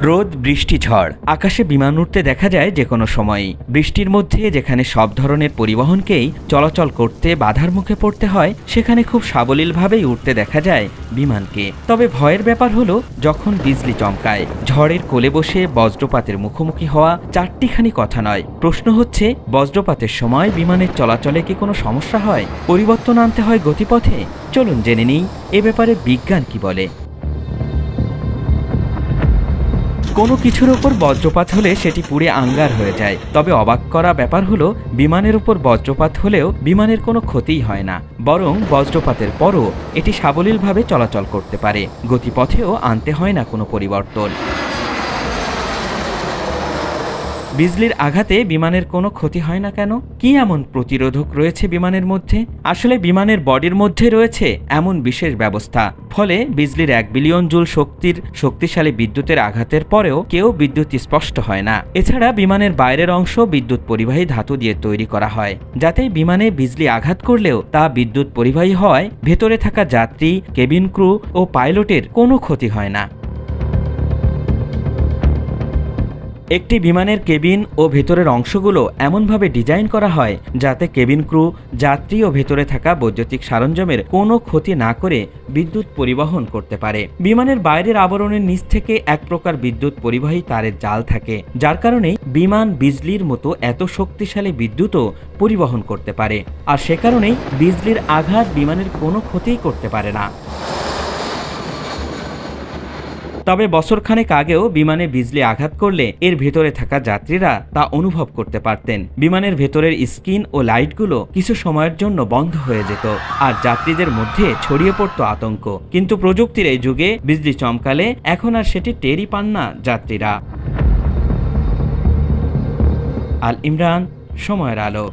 রোদ, বৃষ্টি, ঝড়, আকাশে বিমান উঠতে দেখা যায় যে কোনো সময়ই। বৃষ্টির মধ্যে যেখানে সব ধরনের পরিবহনকেই চলাচল করতে বাধার মুখে পড়তে হয়, সেখানে খুব সাবলীলভাবেই উঠতে দেখা যায় বিমানকে। তবে ভয়ের ব্যাপার হলো যখন বিজলি চমকায়। ঝড়ের কোলে বসে বজ্রপাতের মুখোমুখি হওয়া চারটিখানি কথা নয়। প্রশ্ন হচ্ছে, বজ্রপাতের সময় বিমানের চলাচলে কি কোনো সমস্যা হয়? পরিবর্তন আনতে হয় গতিপথে? চলুন জেনে নিই এ ব্যাপারে বিজ্ঞান কি বলে। কোনো কিছুর ওপর বজ্রপাত হলে সেটি পুড়ে আঙ্গার হয়ে যায়। তবে অবাক করা ব্যাপার হলো, বিমানের উপর বজ্রপাত হলেও বিমানের কোনো ক্ষতিই হয় না, বরং বজ্রপাতের পরও এটি সাবলীলভাবে চলাচল করতে পারে। গতিপথেও আনতে হয় না কোনো পরিবর্তন। বিজলির আঘাতে বিমানের কোনো ক্ষতি হয় না কেন? কি এমন প্রতিরোধক রয়েছে বিমানের মধ্যে? আসলে বিমানের বডির মধ্যে রয়েছে এমন বিশেষ ব্যবস্থা, ফলে বিজলির 1 বিলিয়ন জুল শক্তির শক্তিশালী বিদ্যুতের আঘাতের পরেও কেউ বিদ্যুৎ স্পষ্ট হয় না। এছাড়া বিমানের বাইরের অংশ বিদ্যুৎ পরিবাহী ধাতু দিয়ে তৈরি করা হয়, যাতে বিমানে বিজলি আঘাত করলেও তা বিদ্যুৎ পরিবাহী হওয়ায় ভেতরে থাকা যাত্রী, কেবিন ক্রু ও পাইলটের কোনো ক্ষতি হয় না। একটি বিমানের কেবিন ও ভেতরের অংশগুলো এমনভাবে ডিজাইন করা হয় যাতে কেবিন ক্রু, যাত্রী ও ভেতরে থাকা বৈদ্যুতিক সরঞ্জামের কোনো ক্ষতি না করে বিদ্যুৎ পরিবহন করতে পারে। বিমানের বাইরের আবরণের নিচ থেকে এক প্রকার বিদ্যুৎ পরিবাহী তারের জাল থাকে, যার কারণে বিমান বিজলির মতো এত শক্তিশালী বিদ্যুৎও পরিবহন করতে পারে। আর সে কারণেই বিজলির আঘাত বিমানের কোনো ক্ষতিই করতে পারে না। তবে বছরখানেক আগেও বিমানে বিজলি আঘাত করলে এর ভেতরে থাকা যাত্রীরা তা অনুভব করতে পারতেন। বিমানের ভেতরের স্ক্রিন ও লাইটগুলো কিছু সময়ের জন্য বন্ধ হয়ে যেত, আর যাত্রীদের মধ্যে ছড়িয়ে পড়ত আতঙ্ক। কিন্তু প্রযুক্তির এই যুগে বিজলি চমকালে এখন আর সেটি টেরই পান না যাত্রীরা। আল ইমরান, সময়ের আলো।